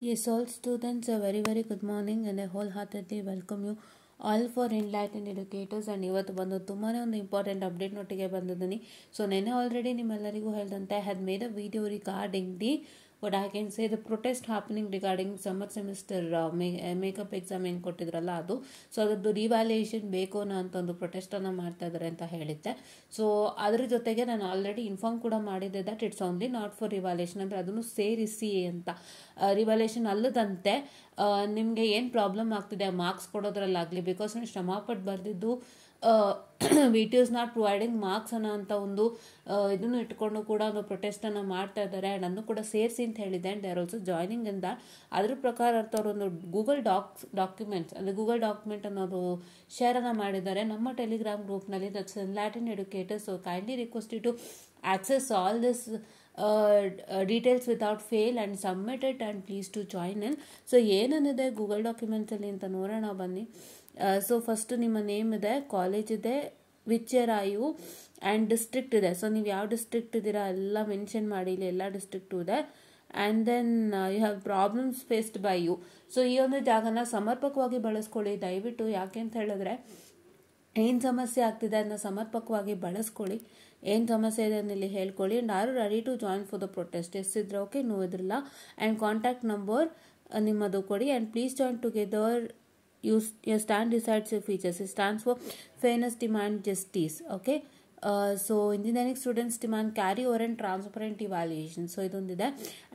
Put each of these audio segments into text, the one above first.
Yes, all students, a very good morning and I wholeheartedly welcome you all for Enlightened Educators. And ಇವತ್ತು ಬಂದು ತುಂಬಾ ಒಂದು important update ನೊಟ್ಟಿಗೆ ಬಂದಿದ್ದೀನಿ. So ನೆನ್ನೆ already ನಿಮ್ಮೆಲ್ಲರಿಗೂ ಹೇಳಿದಂತೆ I had made a video regarding the what I can say the protest happening regarding summer semester makeup exam ಏನು ಕೊಟ್ಟಿದ್ರಲ್ಲ ಅದು. ಸೊ ಅದರದ್ದು ರಿವ್ಯಾಲ್ಯೂಯೇಷನ್ ಬೇಕು ಅಂತ ಒಂದು ಪ್ರೊಟೆಸ್ಟನ್ನು ಮಾಡ್ತಾ ಇದ್ದಾರೆ ಅಂತ ಹೇಳಿದ್ದೆ. ಸೊ ಅದ್ರ ಜೊತೆಗೆ ನಾನು ಆಲ್ರೆಡಿ ಇನ್ಫಾರ್ಮ್ ಕೂಡ ಮಾಡಿದ್ದೆ that it's only not for revaluation, ಅಂದರೆ ಅದನ್ನು ಸೇರಿಸಿ ಅಂತ. ರಿವ್ಯಾಲ್ಯೂಯೇಷನ್ ಅಲ್ಲದಂತೆ ನಿಮಗೆ ಏನು ಪ್ರಾಬ್ಲಮ್ ಆಗ್ತಿದೆ ಮಾರ್ಕ್ಸ್ ಕೊಡೋದ್ರಲ್ಲಾಗಲಿ, ಬಿಕಾಸ್ ನೀವು ಶ್ರಮಪಟ್ಟು ಬರೆದಿದ್ದು with is not providing marks ಅನ್ನೋ ಅಂತ ಒಂದು ಇದನ್ನು ಇಟ್ಕೊಂಡು ಕೂಡ ಒಂದು ಪ್ರೊಟೆಸ್ಟನ್ನು ಮಾಡ್ತಾ ಇದ್ದಾರೆ. ಆ್ಯಂಡ್ ಅದನ್ನು ಕೂಡ ಸೇರಿಸಿ ಅಂತ ಹೇಳಿದೆ. And they are also joining in that. ಅದ್ರ ಪ್ರಕಾರ ಅವರೊಂದು ಗೂಗಲ್ ಡಾಕ್ಯುಮೆಂಟ್ಸ್ ಅಂದರೆ ಗೂಗಲ್ ಡಾಕ್ಯುಮೆಂಟ್ ಅನ್ನೋದು ಶೇರನ್ನು ಮಾಡಿದ್ದಾರೆ ನಮ್ಮ ಟೆಲಿಗ್ರಾಮ್ ಗ್ರೂಪ್ನಲ್ಲಿ, that's Enlightened Educators. So kindly request you to access all this details without fail and submit it and please to join in. So ಏನೇನಿದೆ ಗೂಗಲ್ ಡಾಕ್ಯುಮೆಂಟ್ಸಲ್ಲಿ ಅಂತ ನೋಡೋಣ ಬನ್ನಿ. ಸೊ ಫಸ್ಟ್ ನಿಮ್ಮ ನೇಮ್ ಇದೆ, ಕಾಲೇಜ್ ಇದೆ, which year are you and district ಇದೆ. So ನೀವು ಯಾವ ಡಿಸ್ಟ್ರಿಕ್ಟ್ ಇದ್ದೀರಾ ಎಲ್ಲ ಮೆನ್ಷನ್ ಮಾಡಿ, ಇಲ್ಲಿ ಎಲ್ಲ ಡಿಸ್ಟ್ರಿಕ್ಟು ಇದೆ. And then you have problems faced by you. So ಈ ಒಂದು ಜಾಗನ ಸಮರ್ಪಕವಾಗಿ ಬಳಸ್ಕೊಳ್ಳಿ ದಯವಿಟ್ಟು. ಯಾಕೆ ಅಂತ ಹೇಳಿದ್ರೆ ಏನು ಸಮಸ್ಯೆ ಆಗ್ತಿದೆ ಅದನ್ನ ಸಮರ್ಪಕವಾಗಿ ಬಳಸ್ಕೊಳ್ಳಿ. ಏನು ಸಮಸ್ಯೆ ಇದೆ ಅನ್ನಲ್ಲಿ ಹೇಳ್ಕೊಳ್ಳಿ. And are ready to join for the protest. ಎಷ್ಟಿದ್ರೆ ಓಕೆ, ನೋ ಇದ್ರಲ್ಲ. ಆ್ಯಂಡ್ ಕಾಂಟ್ಯಾಕ್ಟ್ ನಂಬರ್ ನಿಮ್ಮದು ಕೊಡಿ. And please join together. Your stand decides your features. It stands for fairness, demand, justice. Okay. So engineering students demand carry over and transparent evaluation. So idondiದೆ.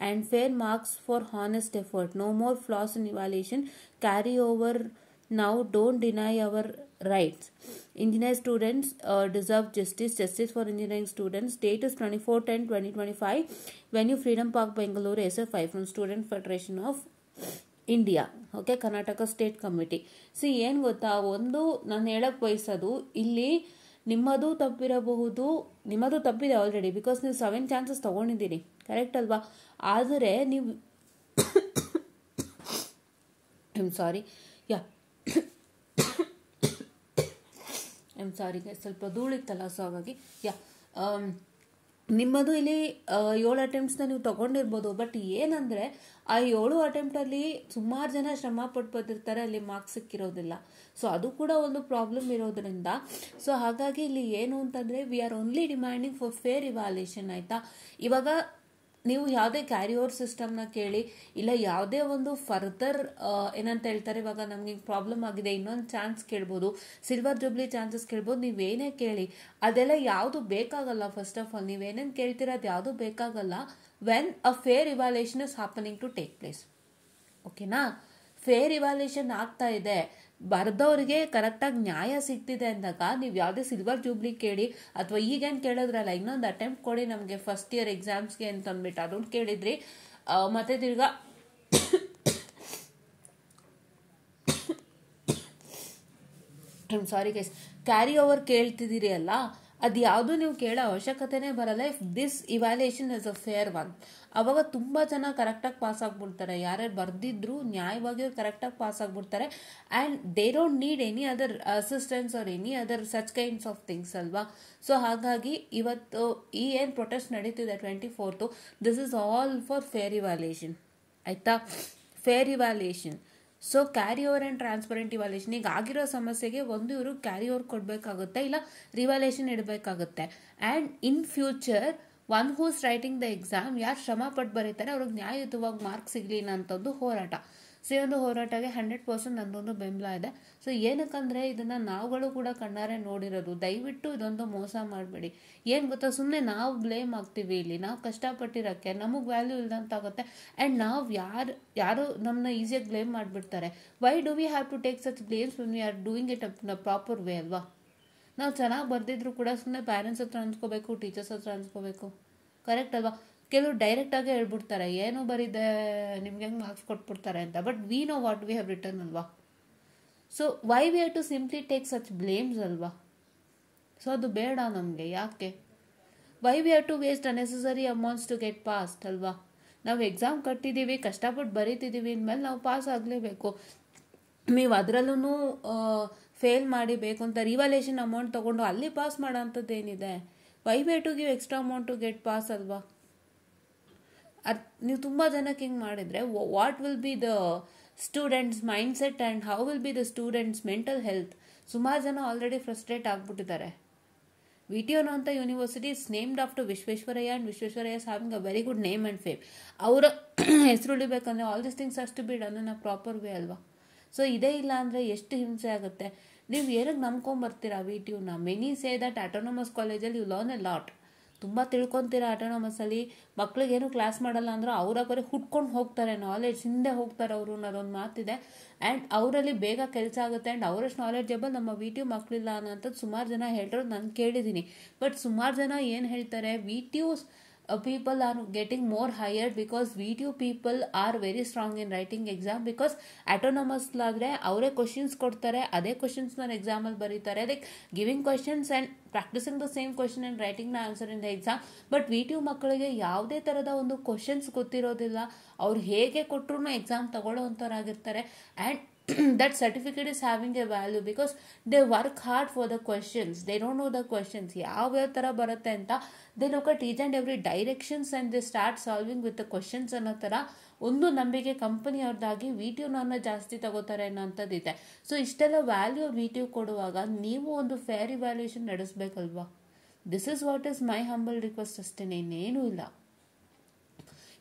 And fair marks for honest effort. No more flaws in evaluation. Carry over now. Don't deny our rights. Engineering students deserve justice. Justice for engineering students. Date is 24/10/2025. Venue Freedom Park, Bengaluru, SF5 from Student Federation of India. Okay, Karnataka state committee. C ಏನು ಗೊತ್ತಾ, ಒಂದು ನಾನು ಹೇಳಕ್ಕೆ ಬಯಸೋದು ಇಲ್ಲಿ ನಿಮ್ಮದು ತಪ್ಪಿರಬಹುದು, ನಿಮ್ಮದು ತಪ್ಪಿದೆ already, because ನೀವು 7 ಚಾನ್ಸಸ್ ತೊಗೊಂಡಿದ್ದೀರಿ, ಕರೆಕ್ಟ್ ಅಲ್ವಾ? ಆದರೆ ನೀವು ಸಾರಿ ಸ್ವಲ್ಪ ಧೂಳಿತ್ತಲ್ಲ, ಸೊ ಹಾಗಾಗಿ ನಿಮ್ಮದು ಇಲ್ಲಿ 7 ಅಟೆಂಪ್ಟ್ಸ್ನ ನೀವು ತೊಗೊಂಡಿರ್ಬೋದು. ಬಟ್ ಏನಂದರೆ ಆ 7 ಅಟೆಂಪ್ಟಲ್ಲಿ ಸುಮಾರು ಜನ ಶ್ರಮ ಪಟ್ಟು ಬಂದಿರ್ತಾರೆ, ಅಲ್ಲಿ ಮಾರ್ಕ್ಸ್ ಸಿಕ್ಕಿರೋದಿಲ್ಲ. ಸೊ ಅದು ಕೂಡ ಒಂದು ಪ್ರಾಬ್ಲಮ್ ಇರೋದ್ರಿಂದ, ಸೊ ಹಾಗಾಗಿ ಇಲ್ಲಿ ಏನು ಅಂತಂದರೆ we are only demanding for fair evaluation. ಆಯಿತಾ? ಇವಾಗ ನೀವು ಯಾವುದೇ ಕ್ಯಾರಿ ಓವರ್ ಸಿಸ್ಟಮ್ನ ಕೇಳಿ, ಇಲ್ಲ ಯಾವುದೇ ಒಂದು ಫರ್ದರ್ ಏನಂತ ಹೇಳ್ತಾರೆ, ಇವಾಗ ನಮಗೆ ಪ್ರಾಬ್ಲಮ್ ಆಗಿದೆ ಇನ್ನೊಂದು ಚಾನ್ಸ್ ಕೇಳ್ಬೋದು, ಸಿಲ್ವರ್ ಜೂಬ್ಲಿ ಚಾನ್ಸಸ್ ಕೇಳ್ಬೋದು, ನೀವೇನೇ ಕೇಳಿ ಅದೆಲ್ಲ ಯಾವುದು ಬೇಕಾಗಲ್ಲ. ಫಸ್ಟ್ ಆಫ್ ಆಲ್ ನೀವೇನೇನು ಕೇಳ್ತೀರ ಅದು ಯಾವುದು ಬೇಕಾಗಲ್ಲ when a fair evaluation is happening to take place. ಓಕೆನಾ? ಫೇರ್ ಇವ್ಯಾಲ್ಯೂಯೇಷನ್ ಆಗ್ತಾ ಇದೆ, ಬರೆದವ್ರಿಗೆ ಕರೆಕ್ಟಾಗಿ ನ್ಯಾಯ ಸಿಗ್ತಿದೆ ಅಂದಾಗ ನೀವು ಯಾವುದೇ ಸಿಲ್ವರ್ ಜೂಬ್ಲಿ ಕೇಳಿ, ಅಥವಾ ಈಗೇನು ಕೇಳಿದ್ರಲ್ಲ ಇನ್ನೊಂದು ಅಟೆಂಪ್ಟ್ ಕೊಡಿ ನಮಗೆ ಫಸ್ಟ್ ಇಯರ್ ಎಕ್ಸಾಮ್ಸ್ಗೆ ಅಂತ ಅಂದ್ಬಿಟ್ಟು ಅದನ್ನು ಕೇಳಿದ್ರಿ, ಮತ್ತೆ ತಿರ್ಗಾ ಸಾರಿ ಗೈಸ್, ಕ್ಯಾರಿ ಓವರ್ ಕೇಳ್ತಿದ್ದೀರಿ ಅಲ್ಲ, ಅದು ಯಾವುದು ನೀವು ಕೇಳೋ ಅವಶ್ಯಕತೆನೇ ಬರಲ್ಲ. If this evaluation is a fair one, ಅವಾಗ ತುಂಬ ಜನ ಕರೆಕ್ಟಾಗಿ ಪಾಸ್ ಆಗಿಬಿಡ್ತಾರೆ. ಯಾರ್ಯಾರು ಬರೆದಿದ್ರು ನ್ಯಾಯವಾಗಿ ಅವ್ರು ಕರೆಕ್ಟಾಗಿ ಪಾಸ್ ಆಗಿಬಿಡ್ತಾರೆ. And they don't need any other assistance or any other such kinds of things ಅಲ್ವಾ? ಸೊ ಹಾಗಾಗಿ ಇವತ್ತು ಈ ಏನು ಪ್ರೊಟೆಸ್ಟ್ ನಡೀತಿದೆ 24th, this is all for fair evaluation. ಆಯಿತಾ? Fair evaluation. So carry over and transparent evaluation. ಈಗ ಆಗಿರೋ ಸಮಸ್ಯೆಗೆ ಒಂದು ಇವರು ಕ್ಯಾರಿ ಓವರ್ ಕೊಡಬೇಕಾಗುತ್ತೆ, ಇಲ್ಲ ರಿವ್ಯಾಲ್ಯೂಯೇಷನ್ ಇಡಬೇಕಾಗುತ್ತೆ. And in future one whose writing the exam, ಯಾರು ಶ್ರಮ ಪಟ್ಟು ಬರೀತಾರೆ ಅವ್ರಿಗೆ ನ್ಯಾಯಯುತವಾಗಿ ಮಾರ್ಕ್ಸ್ ಸಿಗಲಿ ಅನ್ನೋಂಥದ್ದು ಹೋರಾಟ. ಸೊ ಈ ಒಂದು ಹೋರಾಟಕ್ಕೆ 100% ನನ್ನದೊಂದು ಬೆಂಬಲ ಇದೆ. ಸೊ ಏನಕ್ಕಂದರೆ ಇದನ್ನು ನಾವುಗಳು ಕೂಡ ಕಣ್ಣಾರೆ ನೋಡಿರೋದು. ದಯವಿಟ್ಟು ಇದೊಂದು ಮೋಸ ಮಾಡಬೇಡಿ. ಏನು ಗೊತ್ತಾ, ಸುಮ್ಮನೆ ನಾವು ಬ್ಲೇಮ್ ಆಗ್ತೀವಿ ಇಲ್ಲಿ, ನಾವು ಕಷ್ಟಪಟ್ಟಿರೋಕ್ಕೆ ನಮಗೆ ವ್ಯಾಲ್ಯೂ ಇಲ್ದಂತಾಗುತ್ತೆ. ಆ್ಯಂಡ್ ನಾವು ಯಾರು ನಮ್ಮನ್ನ ಈಸಿಯಾಗಿ ಬ್ಲೇಮ್ ಮಾಡಿಬಿಡ್ತಾರೆ. Why do we have to take such blames when we are doing it up ನ ಪ್ರಾಪರ್ ವೇ ಅಲ್ವಾ? ನಾವು ಚೆನ್ನಾಗಿ ಬರೆದಿದ್ರು ಕೂಡ ಸುಮ್ಮನೆ ಪ್ಯಾರೆಂಟ್ಸ್ ಹತ್ರ ಅನ್ಸ್ಕೋಬೇಕು, ಟೀಚರ್ಸ್ ಹತ್ರ ಅನ್ಸ್ಕೋಬೇಕು, ಕರೆಕ್ಟ್ ಅಲ್ವಾ? ಕೆಲವರು ಡೈರೆಕ್ಟಾಗಿ ಹೇಳ್ಬಿಡ್ತಾರೆ ಏನು ಬರೀದೆ ನಿಮ್ಗೆ ಹೆಂಗೆ ಮಾರ್ಕ್ಸ್ ಕೊಟ್ಬಿಡ್ತಾರೆ ಅಂತ. But we know what we have return ಅಲ್ವಾ? So why we have to simply take such blames ಅಲ್ವಾ? ಸೊ ಅದು ಬೇಡ ನಮಗೆ. ಯಾಕೆ why we have to waste unnecessary amounts to get passed ಅಲ್ವಾ? ನಾವು ಎಕ್ಸಾಮ್ ಕಟ್ಟಿದ್ದೀವಿ, ಕಷ್ಟಪಟ್ಟು ಬರೀತಿದ್ದೀವಿ ಅಂದಮೇಲೆ ನಾವು ಪಾಸ್ ಆಗಲೇಬೇಕು. ನೀವು ಅದರಲ್ಲೂ ಫೇಲ್ ಮಾಡಿ ಬೇಕು ಅಂತ ರಿವ್ಯಾಲ್ಯೂಯೇಷನ್ ಅಮೌಂಟ್ ತೊಗೊಂಡು ಅಲ್ಲಿ ಪಾಸ್ ಮಾಡೋ ಅಂಥದ್ದು ಏನಿದೆ? Why we have to give extra amount to get pass ಅಲ್ವಾ? ನೀವು ತುಂಬ ಜನಕ್ಕೆ ಹಿಂಗೆ ಮಾಡಿದರೆ what will be the students mindset and how will be the students mental health. ಸುಮಾರು ಜನ ಆಲ್ರೆಡಿ ಫ್ರಸ್ಟ್ರೇಟ್ ಆಗಿಬಿಟ್ಟಿದ್ದಾರೆ. VTU ಅಂತ university is named after Visvesvaraya and Visvesvaraya is having a very good name and fame. ಅವರ ಹೆಸರು ಉಳಿಬೇಕಂದ್ರೆ all this things has to be done in a proper way ಅಲ್ವಾ. So ಇದೇ ಇಲ್ಲ ಅಂದರೆ ಎಷ್ಟು ಹಿಂಸೆ ಆಗುತ್ತೆ. ನೀವು ಏನಕ್ಕೆ ನಂಬ್ಕೊಂಬರ್ತೀರಾ VTUನ? ಮೆನಿ ಸೇ ದಟ್ ಆಟೋನಮಸ್ ಕಾಲೇಜಲ್ಲಿ ಯು ಲರ್ನ್ ಎ ಲಾಟ್. ತುಂಬ ತಿಳ್ಕೊತೀರಾ ಆಟೋನಮಸಲ್ಲಿ. ಮಕ್ಳಿಗೇನು ಕ್ಲಾಸ್ ಮಾಡಲ್ಲ ಅಂದ್ರೆ ಅವರವರೇ ಹುಟ್ಕೊಂಡು ಹೋಗ್ತಾರೆ, ನಾಲೆಡ್ಜ್ ಹಿಂದೆ ಹೋಗ್ತಾರೆ ಅವರು ಅನ್ನೋದೊಂದು ಮಾತಿದೆ. ಆ್ಯಂಡ್ ಅವರಲ್ಲಿ ಬೇಗ ಕೆಲಸ ಆಗುತ್ತೆ ಆ್ಯಂಡ್ ಅವರಷ್ಟು ನಾಲೆಡ್ಜಬಲ್ ನಮ್ಮ VTU ಮಕ್ಕಳಿಲ್ಲ ಅನ್ನೋಂಥದ್ದು ಸುಮಾರು ಜನ ಹೇಳಿದ್ರು ನಾನು ಕೇಳಿದ್ದೀನಿ. ಬಟ್ ಸುಮಾರು ಜನ ಏನು ಹೇಳ್ತಾರೆ, VTUs people are getting more hired because VTU people are very strong in writing exam, because autonomous ಲಾದರೆ ಅವರೇ ಕ್ವಶನ್ಸ್ ಕೊಡ್ತಾರೆ, ಅದೇ ಕ್ವಶನ್ಸ್ನ ಎಕ್ಸಾಮಲ್ಲಿ ಬರೀತಾರೆ, like giving questions and practising the same question and writing the answer in the exam. But VTU ಮಕ್ಕಳಿಗೆ ಯಾವುದೇ ಥರದ ಒಂದು questions ಗೊತ್ತಿರೋದಿಲ್ಲ. ಅವ್ರು ಹೇಗೆ ಕೊಟ್ಟರು ಎಕ್ಸಾಮ್ ತಗೊಳ್ಳೋ ಅಂಥವ್ರಾಗಿರ್ತಾರೆ. And that certificate is having a value because they work hard for the questions. They don't know the questions ಯಾವ ಥರ ಬರುತ್ತೆ ಅಂತ. they look at each and every directions and they start solving with the questions ಅನ್ನೋ ಥರ ಒಂದು ನಂಬಿಕೆ ಕಂಪನಿಯವ್ರದ್ದಾಗಿ VTUನ ಜಾಸ್ತಿ ತಗೋತಾರೆ ಅನ್ನೋಂಥದ್ದಿದೆ. ಸೊ ಇಷ್ಟೆಲ್ಲ ವ್ಯಾಲ್ಯೂ VTU ಕೊಡುವಾಗ ನೀವು ಒಂದು ಫೇರ್ ಇವ್ಯಾಲ್ಯೂಯೇಷನ್ ನಡೆಸಬೇಕಲ್ವಾ. This is what is my humble request ಅಷ್ಟೇ, ಇನ್ನೇನೂ ಇಲ್ಲ.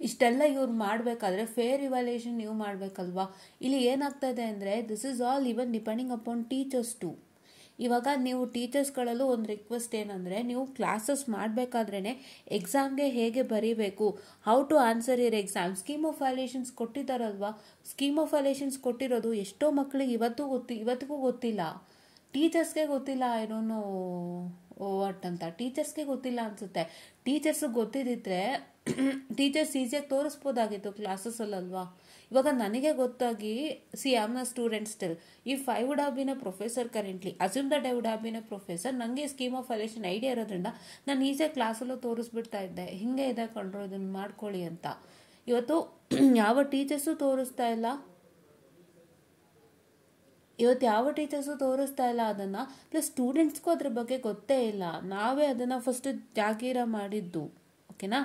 ಇಷ್ಟೆಲ್ಲ ಇವ್ರು ಮಾಡಬೇಕಾದ್ರೆ ಫೇರ್ ಇವ್ಯಾಲ್ಯೂಯೇಷನ್ ನೀವು ಮಾಡಬೇಕಲ್ವಾ. ಇಲ್ಲಿ ಏನಾಗ್ತಾ ಇದೆ ಅಂದರೆ this is all even depending upon teachers too. ಇವಾಗ ನೀವು ಟೀಚರ್ಸ್ಗಳಲ್ಲೂ ಒಂದು ರಿಕ್ವೆಸ್ಟ್ ಏನಂದರೆ, ನೀವು ಕ್ಲಾಸಸ್ ಮಾಡಬೇಕಾದ್ರೇ ಎಕ್ಸಾಮ್ಗೆ ಹೇಗೆ ಬರೀಬೇಕು, how to answer your exam, scheme of valuations ಕೊಟ್ಟಿದ್ದಾರಲ್ವಾ. ಸ್ಕೀಮ್ ಆಫ್ ವ್ಯಾಲ್ಯೂಯೇಷನ್ಸ್ ಕೊಟ್ಟಿರೋದು ಎಷ್ಟೋ ಮಕ್ಕಳಿಗೆ ಇವತ್ತಿಗೂ ಗೊತ್ತಿಲ್ಲ. ಟೀಚರ್ಸ್ಗೆ ಗೊತ್ತಿಲ್ಲ. ಏನೋ ವಾಟ್ ಅಂತ ಟೀಚರ್ಸ್ಗೆ ಗೊತ್ತಿಲ್ಲ ಅನಿಸುತ್ತೆ. ಟೀಚರ್ಸ್ಗೆ ಗೊತ್ತಿದ್ದಿದ್ರೆ ಟೀಚರ್ಸ್ ಈಸಿಯಾಗಿ ತೋರಿಸ್ಬೋದಾಗಿತ್ತು ಕ್ಲಾಸಸ್ಸಲ್ಲಲ್ವಾ. ಇವಾಗ ನನಗೆ ಗೊತ್ತಾಗಿ I am a student still. If I would have been a professor currently, assume that I would have been a professor, ನನಗೆ ಸ್ಕೀಮ್ ಆಫ್ ವ್ಯಾಲ್ಯೂಯೇಷನ್ ಐಡಿಯಾ ಇರೋದ್ರಿಂದ ನಾನು ಈಸಿಯಾಗಿ ಕ್ಲಾಸಲ್ಲೂ ತೋರಿಸ್ಬಿಡ್ತಾ ಇದ್ದೆ, ಹಿಂಗೆ ಇದೆ ಕಂಡ್ರು ಇದನ್ನು ಮಾಡ್ಕೊಳ್ಳಿ ಅಂತ. ಇವತ್ತು ಯಾವ ಟೀಚರ್ಸು ತೋರಿಸ್ತಾ ಇಲ್ಲ. ಅದನ್ನು. ಪ್ಲಸ್ ಸ್ಟೂಡೆಂಟ್ಸ್ಗೂ ಅದ್ರ ಬಗ್ಗೆ ಗೊತ್ತೇ ಇಲ್ಲ. ನಾವೇ ಅದನ್ನು ಫಸ್ಟ್ ಜಾಗೀರ ಮಾಡಿದ್ದು. ಓಕೆನಾ,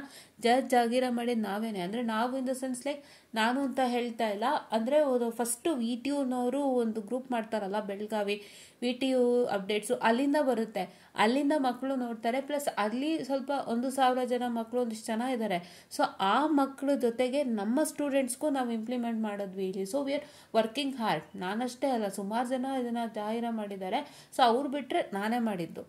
ಜಾಗೀರ ಮಾಡಿದ್ದು ನಾವೇನೆ. ಅಂದರೆ ನಾವು ಇನ್ ದ ಸೆನ್ಸ್ ಲೈಕ್ ನಾನು ಅಂತ ಹೇಳ್ತಾ ಇಲ್ಲ. ಅಂದರೆ ಫಸ್ಟು VTUನವರು ಒಂದು ಗ್ರೂಪ್ ಮಾಡ್ತಾರಲ್ಲ ಬೆಳಗಾವಿ VTU ಅಪ್ಡೇಟ್ಸು, ಅಲ್ಲಿಂದ ಬರುತ್ತೆ. ಅಲ್ಲಿಂದ ಮಕ್ಕಳು ನೋಡ್ತಾರೆ. ಪ್ಲಸ್ ಅಲ್ಲಿ ಸ್ವಲ್ಪ 1,000 ಜನ ಮಕ್ಕಳು ಒಂದಿಷ್ಟು ಜನ ಇದ್ದಾರೆ. ಸೊ ಆ ಮಕ್ಕಳ ಜೊತೆಗೆ ನಮ್ಮ ಸ್ಟೂಡೆಂಟ್ಸ್ಗೂ ನಾವು ಇಂಪ್ಲಿಮೆಂಟ್ ಮಾಡಿದ್ವಿ ಇಲ್ಲಿ. So we are working hard. ನಾನಷ್ಟೇ ಅಲ್ಲ, ಸುಮಾರು ಜನ ಇದನ್ನು ಜಾಹೀರ ಮಾಡಿದ್ದಾರೆ. ಸೊ ಅವ್ರು ಬಿಟ್ಟರೆ ನಾನೇ ಮಾಡಿದ್ದು.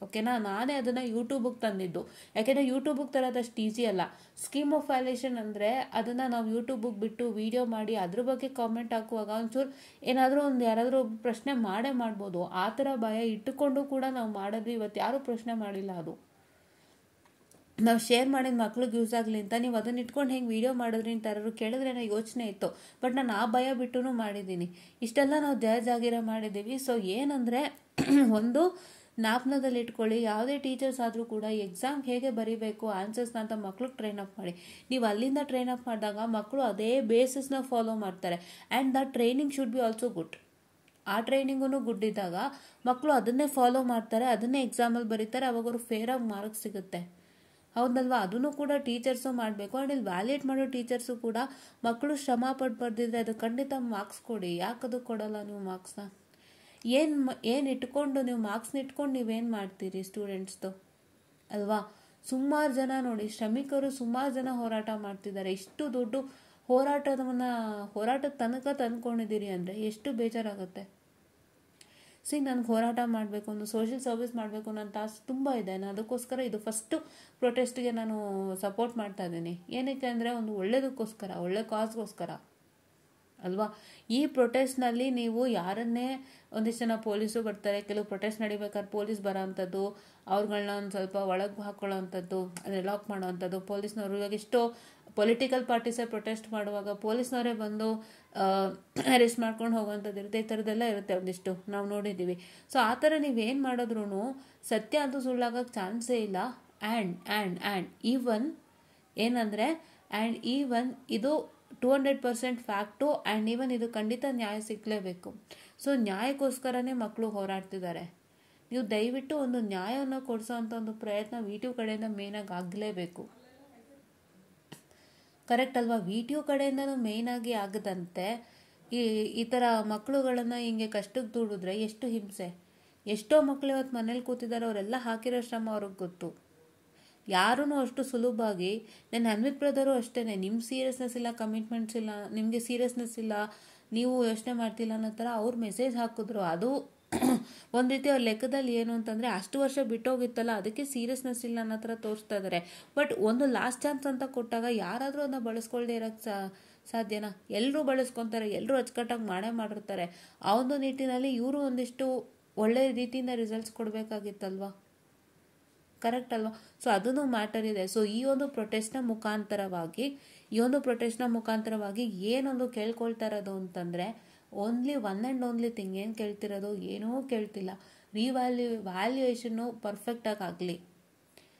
ಓಕೆನಾ, ನಾನೇ ಅದನ್ನು ಯೂಟ್ಯೂಬಿಗೆ ತಂದಿದ್ದು. ಯಾಕೆಂದರೆ ಯೂಟ್ಯೂಬಿಗೆ ತರೋದಷ್ಟು ಈಸಿ ಅಲ್ಲ. ಸ್ಕೀಮ್ ಆಫ್ ವ್ಯಾಲ್ಯೂಯೇಷನ್ ಅಂದರೆ ಅದನ್ನು ನಾವು ಯೂಟ್ಯೂಬಿಗೆ ಬಿಟ್ಟು ವೀಡಿಯೋ ಮಾಡಿ ಅದ್ರ ಬಗ್ಗೆ ಕಾಮೆಂಟ್ ಹಾಕುವಾಗ ಒಂಚೂರು ಏನಾದರೂ ಯಾರಾದರೂ ಪ್ರಶ್ನೆ ಮಾಡ್ಬೋದು. ಆ ಥರ ಭಯ ಇಟ್ಟುಕೊಂಡು ಕೂಡ ನಾವು ಮಾಡಿದ್ವಿ. ಇವತ್ತು ಯಾರೂ ಪ್ರಶ್ನೆ ಮಾಡಿಲ್ಲ. ಅದು ನಾವು ಶೇರ್ ಮಾಡಿದ ಮಕ್ಳಿಗೆ ಯೂಸ್ ಆಗಲಿ ಅಂತ. ನೀವು ಅದನ್ನ ಇಟ್ಕೊಂಡು ಹೆಂಗೆ ವೀಡಿಯೋ ಮಾಡಿದ್ರಿ ಅಂತ ಯಾರು ಕೇಳಿದ್ರೆ ನನಗೆ ಯೋಚನೆ ಇತ್ತು. ಬಟ್ ನಾನು ಆ ಭಯ ಬಿಟ್ಟು ಮಾಡಿದ್ದೀನಿ. ಇಷ್ಟೆಲ್ಲ ನಾವು ಜಾಗೀರ ಮಾಡಿದ್ದೀವಿ. ಸೊ ಏನಂದರೆ ಒಂದು ಜ್ಞಾಪನದಲ್ಲಿ ಇಟ್ಕೊಳ್ಳಿ, ಯಾವುದೇ ಟೀಚರ್ಸ್ ಆದರೂ ಕೂಡ ಎಕ್ಸಾಮ್ ಹೇಗೆ ಬರೀಬೇಕು ಆನ್ಸರ್ಸ್ನ ಅಂತ ಮಕ್ಳಿಗೆ ಟ್ರೈನ್ ಅಪ್ ಮಾಡಿ. ನೀವು ಅಲ್ಲಿಂದ ಟ್ರೈನ್ ಅಪ್ ಮಾಡಿದಾಗ ಮಕ್ಕಳು ಅದೇ ಬೇಸಿಸ್ನ ಫಾಲೋ ಮಾಡ್ತಾರೆ. And that training should be also good. ಆ ಟ್ರೈನಿಂಗೂ ಗುಡ್ ಇದ್ದಾಗ ಮಕ್ಕಳು ಅದನ್ನೇ ಫಾಲೋ ಮಾಡ್ತಾರೆ, ಅದನ್ನೇ ಎಕ್ಸಾಮಲ್ಲಿ ಬರೀತಾರೆ. ಅವಾಗ ಅವ್ರು ಫೇರಾಗಿ ಮಾರ್ಕ್ಸ್ ಸಿಗುತ್ತೆ. ಹೌದಲ್ವಾ? ಅದನ್ನು ಕೂಡ ಟೀಚರ್ಸು ಮಾಡಬೇಕು. ಆ್ಯಂಡ್ ಇಲ್ಲಿ ವ್ಯಾಲಿಡೇಟ್ ಮಾಡೋ ಟೀಚರ್ಸು ಕೂಡ ಮಕ್ಕಳು ಶ್ರಮ ಪಟ್ಟು ಬರ್ದಿದ್ರೆ ಅದು ಖಂಡಿತ ಮಾರ್ಕ್ಸ್ ಕೊಡಿ. ಯಾಕದು ಕೊಡೋಲ್ಲ ನೀವು ಮಾರ್ಕ್ಸ್ನ? ಏನು ಇಟ್ಕೊಂಡು ನೀವು ಮಾರ್ಕ್ಸ್ನ ಇಟ್ಕೊಂಡು ನೀವೇನು ಮಾಡ್ತೀರಿ ಸ್ಟೂಡೆಂಟ್ಸ್ದು ಅಲ್ವಾ? ಸುಮಾರು ಜನ ನೋಡಿ, ಶ್ರಮಿಕರು ಸುಮಾರು ಜನ ಹೋರಾಟ ಮಾಡ್ತಿದ್ದಾರೆ. ಇಷ್ಟು ದೊಡ್ಡ ಹೋರಾಟದ ತನಕ ತಂದ್ಕೊಂಡಿದ್ದೀರಿ ಅಂದರೆ ಎಷ್ಟು ಬೇಜಾರಾಗುತ್ತೆ. ನನಗೆ ಹೋರಾಟ ಮಾಡಬೇಕು, ಒಂದು ಸೋಷಿಯಲ್ ಸರ್ವಿಸ್ ಮಾಡಬೇಕು ಅನ್ನೋ ಆಸೆ ತುಂಬ ಇದೆ. ನಾನು ಅದಕ್ಕೋಸ್ಕರ ಇದು ಫಸ್ಟು ಪ್ರೊಟೆಸ್ಟ್ಗೆ ನಾನು ಸಪೋರ್ಟ್ ಮಾಡ್ತಾ ಇದ್ದೀನಿ. ಏನಕ್ಕೆ ಅಂದರೆ ಒಂದು ಒಳ್ಳೆಯದಕ್ಕೋಸ್ಕರ, ಒಳ್ಳೆ ಕಾಸ್ಗೋಸ್ಕರ ಅಲ್ವಾ. ಈ ಪ್ರೊಟೆಸ್ಟ್ನಲ್ಲಿ ನೀವು ಯಾರನ್ನೇ, ಒಂದಿಷ್ಟು ಜನ ಪೊಲೀಸು ಬರ್ತಾರೆ, ಕೆಲವು ಪ್ರೊಟೆಸ್ಟ್ ನಡಿಬೇಕಾದ್ರೆ ಪೊಲೀಸ್ ಬರೋ ಅಂಥದ್ದು, ಅವ್ರುಗಳನ್ನ ಒಂದು ಸ್ವಲ್ಪ ಒಳಗೆ ಹಾಕೊಳ್ಳೋ ಅಂಥದ್ದು, ಅಂದರೆ ಲಾಕ್ ಮಾಡೋ ಅಂಥದ್ದು. ಪೊಲೀಸ್ನವರು ಇವಾಗ ಎಷ್ಟೋ ಪೊಲಿಟಿಕಲ್ ಪಾರ್ಟೀಸೇ ಪ್ರೊಟೆಸ್ಟ್ ಮಾಡುವಾಗ ಪೊಲೀಸ್ನವರೇ ಬಂದು ಅರೆಸ್ಟ್ ಮಾಡ್ಕೊಂಡು ಹೋಗೋವಂಥದ್ದು ಇರುತ್ತೆ. ಈ ಥರದ್ದೆಲ್ಲ ಇರುತ್ತೆ ಒಂದಿಷ್ಟು ನಾವು ನೋಡಿದ್ದೀವಿ. ಸೊ ಆ ಥರ ನೀವೇನು ಮಾಡಿದ್ರೂ ಸತ್ಯ ಅಂತೂ ಸುಳ್ಳಾಗಕ್ಕೆ ಚಾನ್ಸೇ ಇಲ್ಲ. ಆ್ಯಂಡ್ ಈವನ್ ಏನಂದರೆ ಇದು 200% ಫ್ಯಾಕ್ಟು. ಆ್ಯಂಡ್ ಈವನ್ ಇದು ಖಂಡಿತ ನ್ಯಾಯ ಸಿಕ್ಕಲೇಬೇಕು. ಸೊ ನ್ಯಾಯಕ್ಕೋಸ್ಕರನೇ ಮಕ್ಕಳು ಹೋರಾಡ್ತಿದ್ದಾರೆ. ನೀವು ದಯವಿಟ್ಟು ಒಂದು ನ್ಯಾಯವನ್ನು ಕೊಡಿಸೋ ಅಂಥ ಒಂದು ಪ್ರಯತ್ನ VTU ಕಡೆಯಿಂದ ಮೇನಾಗಿ ಆಗಲೇಬೇಕು. ಕರೆಕ್ಟ್ ಅಲ್ವಾ? ವಿಡಿಯೋ ಕಡೆಯಿಂದನೂ ಮೇಯ್ನಾಗಿ ಆಗದಂತೆ ಈ ಈ ಥರ ಮಕ್ಕಳುಗಳನ್ನು ಹಿಂಗೆ ಕಷ್ಟಕ್ಕೆ ದೂಡಿದ್ರೆ ಎಷ್ಟು ಹಿಂಸೆ. ಎಷ್ಟೋ ಮಕ್ಕಳು ಇವತ್ತು ಮನೇಲಿ ಕೂತಿದ್ದಾರೆ, ಅವರೆಲ್ಲ ಹಾಕಿರೋ ಶ್ರಮ ಅವ್ರಿಗೆ ಗೊತ್ತು. ಯಾರೂ ಅಷ್ಟು ಸುಲಭವಾಗಿ, ನನ್ನ ಅನ್ವಿತ್ ಬ್ರದರು ಅಷ್ಟೇ, ನಿಮ್ಮ ಸೀರಿಯಸ್ನೆಸ್ ಇಲ್ಲ, ಕಮಿಟ್ಮೆಂಟ್ಸ್ ಇಲ್ಲ, ನಿಮಗೆ ಸೀರಿಯಸ್ನೆಸ್ ಇಲ್ಲ, ನೀವು ಯೋಚನೆ ಮಾಡ್ತಿಲ್ಲ ಅನ್ನೋ ಥರ ಅವ್ರು ಮೆಸೇಜ್ ಹಾಕಿದ್ರು. ಅದು ಒಂದು ರೀತಿ ಅವ್ರ ಲೆಕ್ಕದಲ್ಲಿ ಏನು ಅಂತಂದರೆ, ಅಷ್ಟು ವರ್ಷ ಬಿಟ್ಟೋಗಿತ್ತಲ್ಲ ಅದಕ್ಕೆ ಸೀರಿಯಸ್ನೆಸ್ ಇಲ್ಲ ಅನ್ನೋ ಥರ ತೋರಿಸ್ತಾ ಇದ್ದಾರೆ. ಬಟ್ ಒಂದು ಲಾಸ್ಟ್ ಚಾನ್ಸ್ ಅಂತ ಕೊಟ್ಟಾಗ ಯಾರಾದರೂ ಅದನ್ನ ಬಳಸ್ಕೊಳ್ದೇ ಇರೋಕ್ಕೆ ಸಾಧ್ಯನಾ? ಎಲ್ಲರೂ ಬಳಸ್ಕೊತಾರೆ, ಎಲ್ಲರೂ ಅಚ್ಚುಕಟ್ಟಾಗಿ ಮಾಡಿರ್ತಾರೆ. ಆ ಒಂದು ನಿಟ್ಟಿನಲ್ಲಿ ಇವರು ಒಂದಿಷ್ಟು ಒಳ್ಳೆಯ ರೀತಿಯಿಂದ ರಿಸಲ್ಟ್ಸ್ ಕೊಡಬೇಕಾಗಿತ್ತಲ್ವಾ? ಕರೆಕ್ಟ್ ಅಲ್ವಾ? ಸೊ ಅದನ್ನು ಮ್ಯಾಟರ್ ಇದೆ. ಸೊ ಈ ಒಂದು ಪ್ರೊಟೆಸ್ಟ್ನ ಮುಖಾಂತರವಾಗಿ ಏನೊಂದು ಕೇಳ್ಕೊಳ್ತಾ ಇರೋದು ಅಂತಂದರೆ, only one and only thing ಏನು ಕೇಳ್ತಿರೋದು, ಏನೂ ಕೇಳ್ತಿಲ್ಲ. ವ್ಯಾಲ್ಯೂಯೇಷನ್ನು ಪರ್ಫೆಕ್ಟಾಗಿ ಆಗಲಿ,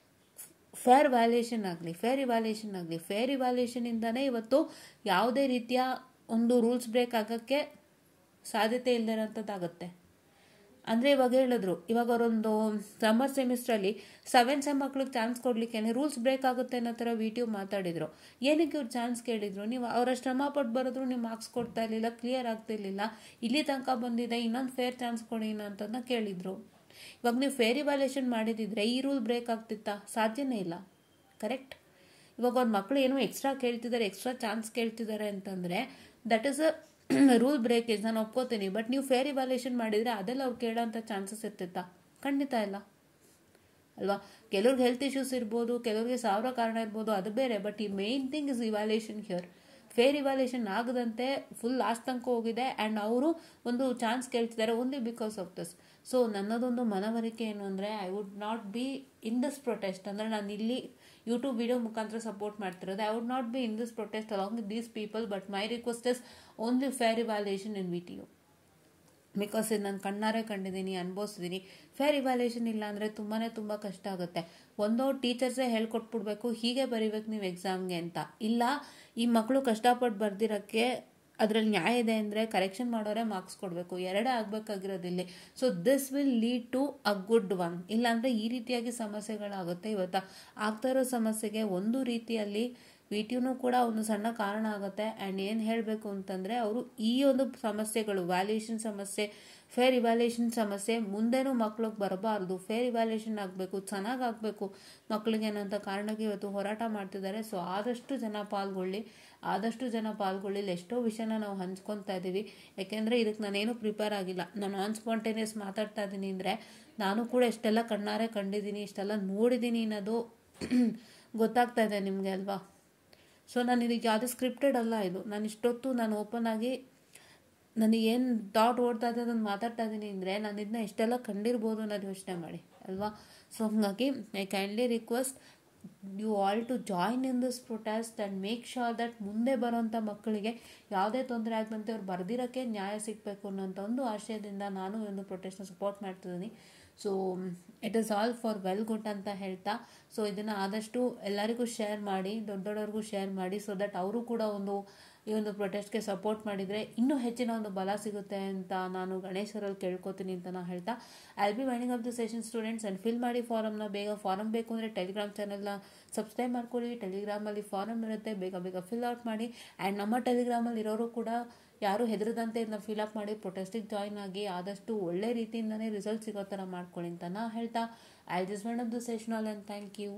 ಫೇರ್ ಇವ್ಯಾಲ್ಯೂಯೇಷನಿಂದನೇ ಇವತ್ತು ಯಾವುದೇ ರೀತಿಯ ಒಂದು ರೂಲ್ಸ್ ಬ್ರೇಕ್ ಆಗೋಕ್ಕೆ ಸಾಧ್ಯತೆ ಇಲ್ಲದಿರೋಂಥದ್ದಾಗುತ್ತೆ. ಅಂದರೆ ಇವಾಗ ಹೇಳಿದ್ರು, ಇವಾಗ ಅವರೊಂದು ಸಮ್ಮರ್ ಸೆಮಿಸ್ಟ್ರಲ್ಲಿ 7 ಸೆಮ್ ಮಕ್ಳಿಗೆ ಚಾನ್ಸ್ ಕೊಡ್ಲಿಕ್ಕೆ ರೂಲ್ಸ್ ಬ್ರೇಕ್ ಆಗುತ್ತೆ ಅನ್ನೋ ಥರ ವಿಡಿಯೋ ಮಾತಾಡಿದ್ರು. ಏನಕ್ಕೆ ಇವ್ರು ಚಾನ್ಸ್ ಕೇಳಿದ್ರು? ನೀವು ಅವರ ಶ್ರಮ ಪಟ್ಟು ಬರೋದ್ರು ನೀವು ಮಾರ್ಕ್ಸ್ ಕೊಡ್ತಾ ಇರಲಿಲ್ಲ, ಕ್ಲಿಯರ್ ಆಗ್ತಿರ್ಲಿಲ್ಲ, ಇಲ್ಲಿ ತನಕ ಬಂದಿದೆ, ಇನ್ನೊಂದು ಫೇರ್ ಚಾನ್ಸ್ ಕೊಡಿ ಅಂತಂದು ಕೇಳಿದ್ರು. ಇವಾಗ ನೀವು ಫೇರ್ ಇವ್ಯಾಲ್ಯೂಯೇಷನ್ ಮಾಡಿದಿದ್ರೆ ಈ ರೂಲ್ ಬ್ರೇಕ್ ಆಗ್ತಿತ್ತಾ? ಸಾಧ್ಯನೇ ಇಲ್ಲ. ಕರೆಕ್ಟ್? ಇವಾಗ ಅವ್ರ ಮಕ್ಕಳು ಏನೋ ಎಕ್ಸ್ಟ್ರಾ ಚಾನ್ಸ್ ಕೇಳ್ತಿದ್ದಾರೆ ಅಂತಂದರೆ that is a rule breakage, ನಾನು ಒಪ್ಕೋತೀನಿ. ಬಟ್ ನೀವು ಫೇರ್ ಇವ್ಯಾಲ್ಯೂಯೇಷನ್ ಮಾಡಿದರೆ ಅದೆಲ್ಲ ಅವ್ರು ಕೇಳೋಂಥ ಚಾನ್ಸಸ್ ಇರ್ತಿತ್ತಾ? ಖಂಡಿತ ಇಲ್ಲ ಅಲ್ವಾ? ಕೆಲವ್ರಿಗೆ ಹೆಲ್ತ್ ಇಶ್ಯೂಸ್ ಇರ್ಬೋದು, ಕೆಲವ್ರಿಗೆ 1000 ಕಾರಣ ಇರ್ಬೋದು, ಅದು ಬೇರೆ. ಬಟ್ ಈ main thing is evaluation here. Fair evaluation ಆಗದಂತೆ ಫುಲ್ ಲಾಸ್ಟ್ ತನಕ ಹೋಗಿದೆ ಆ್ಯಂಡ್ ಅವರು ಒಂದು ಚಾನ್ಸ್ ಕೇಳ್ತಿದ್ದಾರೆ only because of this. So ನನ್ನದೊಂದು ಮನವರಿಕೆ ಏನು ಅಂದರೆ, I would not be in this protest. ಅಂದರೆ ನಾನು ಇಲ್ಲಿ ಯೂಟ್ಯೂಬ್ ವಿಡಿಯೋ ಮುಖಾಂತರ ಸಪೋರ್ಟ್ ಮಾಡ್ತಿರೋದು. I would not be in this protest along with these people, but my request is only fair evaluation in VTU. Because ಇದು ನಾನು ಕಣ್ಣಾರೆ ಕಂಡಿದ್ದೀನಿ, ಅನುಭವಿಸಿದ್ದೀನಿ. Fair evaluation ಇಲ್ಲ ಅಂದರೆ ತುಂಬ ಕಷ್ಟ ಆಗುತ್ತೆ. ಒಂದೋ ಟೀಚರ್ಸೇ ಹೇಳ್ಕೊಟ್ಬಿಡ್ಬೇಕು, ಹೀಗೆ ಬರೀಬೇಕು ನೀವು ಎಕ್ಸಾಮ್ಗೆ ಅಂತ. ಇಲ್ಲ, ಈ ಮಕ್ಕಳು ಕಷ್ಟಪಟ್ಟು ಬರ್ದಿರೋಕ್ಕೆ ಅದರಲ್ಲಿ ನ್ಯಾಯ ಇದೆ ಅಂದರೆ ಕರೆಕ್ಷನ್ ಮಾಡೋರೆ ಮಾರ್ಕ್ಸ್ ಕೊಡಬೇಕು. ಎರಡೇ ಆಗಬೇಕಾಗಿರೋದಿಲ್ಲ. So this will lead to a good one. ಇಲ್ಲಾಂದರೆ ಈ ರೀತಿಯಾಗಿ ಸಮಸ್ಯೆಗಳಾಗುತ್ತೆ. ಇವತ್ತು ಆಗ್ತಾ ಇರೋ ಸಮಸ್ಯೆಗೆ ಒಂದು ರೀತಿಯಲ್ಲಿ VTUನೂ ಕೂಡ ಒಂದು ಸಣ್ಣ ಕಾರಣ ಆಗುತ್ತೆ. ಆ್ಯಂಡ್ ಏನು ಹೇಳಬೇಕು ಅಂತಂದರೆ, ಅವರು ಈ ಒಂದು ಸಮಸ್ಯೆಗಳು, ವ್ಯಾಲ್ಯೂಯೇಷನ್ ಸಮಸ್ಯೆ, ಫೇರ್ ಇವ್ಯಾಲ್ಯೂಯೇಷನ್ ಸಮಸ್ಯೆ ಮುಂದೇನೂ ಮಕ್ಳಿಗೆ ಬರಬಾರ್ದು. ಫೇರ್ ಇವ್ಯಾಲ್ಯೂಯೇಷನ್ ಆಗಬೇಕು, ಚೆನ್ನಾಗಾಗಬೇಕು ಮಕ್ಕಳಿಗೆ ಅನ್ನೋಂಥ ಕಾರಣಕ್ಕೆ ಇವತ್ತು ಹೋರಾಟ ಮಾಡ್ತಿದ್ದಾರೆ. ಸೊ ಆದಷ್ಟು ಜನ ಪಾಲ್ಗೊಳ್ಳಿ. ಎಷ್ಟೋ ವಿಷಯನ ನಾವು ಹಂಚ್ಕೊತಾ ಇದ್ದೀವಿ. ಯಾಕೆಂದರೆ ಇದಕ್ಕೆ ನಾನೇನು ಪ್ರಿಪೇರ್ ಆಗಿಲ್ಲ, ನಾನು ಆನ್ ಸ್ಪಾಂಟೇನಿಯಸ್ ಮಾತಾಡ್ತಾ ಇದ್ದೀನಿ ಅಂದರೆ ನಾನು ಕೂಡ ಎಷ್ಟೆಲ್ಲ ಕಣ್ಣಾರೆ ಕಂಡಿದ್ದೀನಿ, ಇಷ್ಟೆಲ್ಲ ನೋಡಿದ್ದೀನಿ ಅನ್ನೋದು ಗೊತ್ತಾಗ್ತಾ ಇದೆ ನಿಮಗೆ ಅಲ್ವಾ? ಸೊ ನಾನು ಇದಕ್ಕೆ ಯಾವುದೇ ಸ್ಕ್ರಿಪ್ಟೆಡ್ ಅಲ್ಲ ಇದು. ನಾನು ಇಷ್ಟೊತ್ತು ನಾನು ಓಪನ್ ಆಗಿ ನನಗೇನು ಥಾಟ್ ಓಡ್ತಾ ಇದೆ ಅದನ್ನು ಮಾತಾಡ್ತಾ ಇದ್ದೀನಿ ಅಂದರೆ ನಾನು ಇದನ್ನ ಎಷ್ಟೆಲ್ಲ ಕಂಡಿರ್ಬೋದು ಅನ್ನೋದು ಯೋಚನೆ ಮಾಡಿ ಅಲ್ವಾ? ಸೊ ಹಾಗಾಗಿ I kindly request you all to join in this protest and make sure that ಮುಂದೆ ಬರೋಂಥ ಮಕ್ಕಳಿಗೆ ಯಾವುದೇ ತೊಂದರೆ ಆಗದಂತೆ ಅವ್ರು ಬರ್ದಿರೋಕ್ಕೆ ನ್ಯಾಯ ಸಿಗಬೇಕು ಅನ್ನೋಂಥ ಒಂದು ಆಶಯದಿಂದ ನಾನು ಒಂದು ಪ್ರೊಟೆಸ್ಟ್ನ ಸಪೋರ್ಟ್ ಮಾಡ್ತಿದ್ದೀನಿ. So it is all for well good ಅಂತ ಹೇಳ್ತಾ, ಸೊ ಇದನ್ನು ಆದಷ್ಟು ಎಲ್ಲರಿಗೂ ಶೇರ್ ಮಾಡಿ, ದೊಡ್ಡವ್ರಿಗೂ ಶೇರ್ ಮಾಡಿ, ಸೊ ದಟ್ ಅವರು ಕೂಡ ಈ ಒಂದು ಪ್ರೊಟೆಸ್ಟ್ಗೆ ಸಪೋರ್ಟ್ ಮಾಡಿದರೆ ಇನ್ನೂ ಹೆಚ್ಚಿನ ಒಂದು ಬಲ ಸಿಗುತ್ತೆ ಅಂತ ನಾನು ಗಣೇಶರಲ್ಲಿ ಕೇಳ್ಕೊತೀನಿ ಅಂತ ನಾನು ಹೇಳ್ತಾ, I will be winding up the session students. And fill ಮಾಡಿ ಫಾರಮ್ನ ಬೇಗ. ಫಾರಮ್ ಬೇಕು ಅಂದರೆ ಟೆಲಿಗ್ರಾಮ್ ಚಾನಲ್ನ ಸಬ್ಸ್ಕ್ರೈಬ್ ಮಾಡ್ಕೊಳ್ಳಿ. ಟೆಲಿಗ್ರಾಮಲ್ಲಿ ಫಾರಮ್ ಇರುತ್ತೆ, ಬೇಗ ಫಿಲ್ ಔಟ್ ಮಾಡಿ. ಆ್ಯಂಡ್ ನಮ್ಮ ಟೆಲಿಗ್ರಾಮಲ್ಲಿ ಇರೋರು ಕೂಡ ಯಾರು ಹೆದರದಂತೆ ಇದನ್ನ ಫಿಲಪ್ ಮಾಡಿ ಪ್ರೊಟೆಸ್ಟಿಗೆ ಜಾಯ್ನ್ ಆಗಿ ಆದಷ್ಟು ಒಳ್ಳೆ ರೀತಿಯಿಂದನೇ ರಿಸಲ್ಟ್ ಸಿಗೋ ಥರ ಮಾಡ್ಕೊಳ್ಳಿ ಅಂತ ನಾ ಹೇಳ್ತಾ, I just wind up the session all and thank you.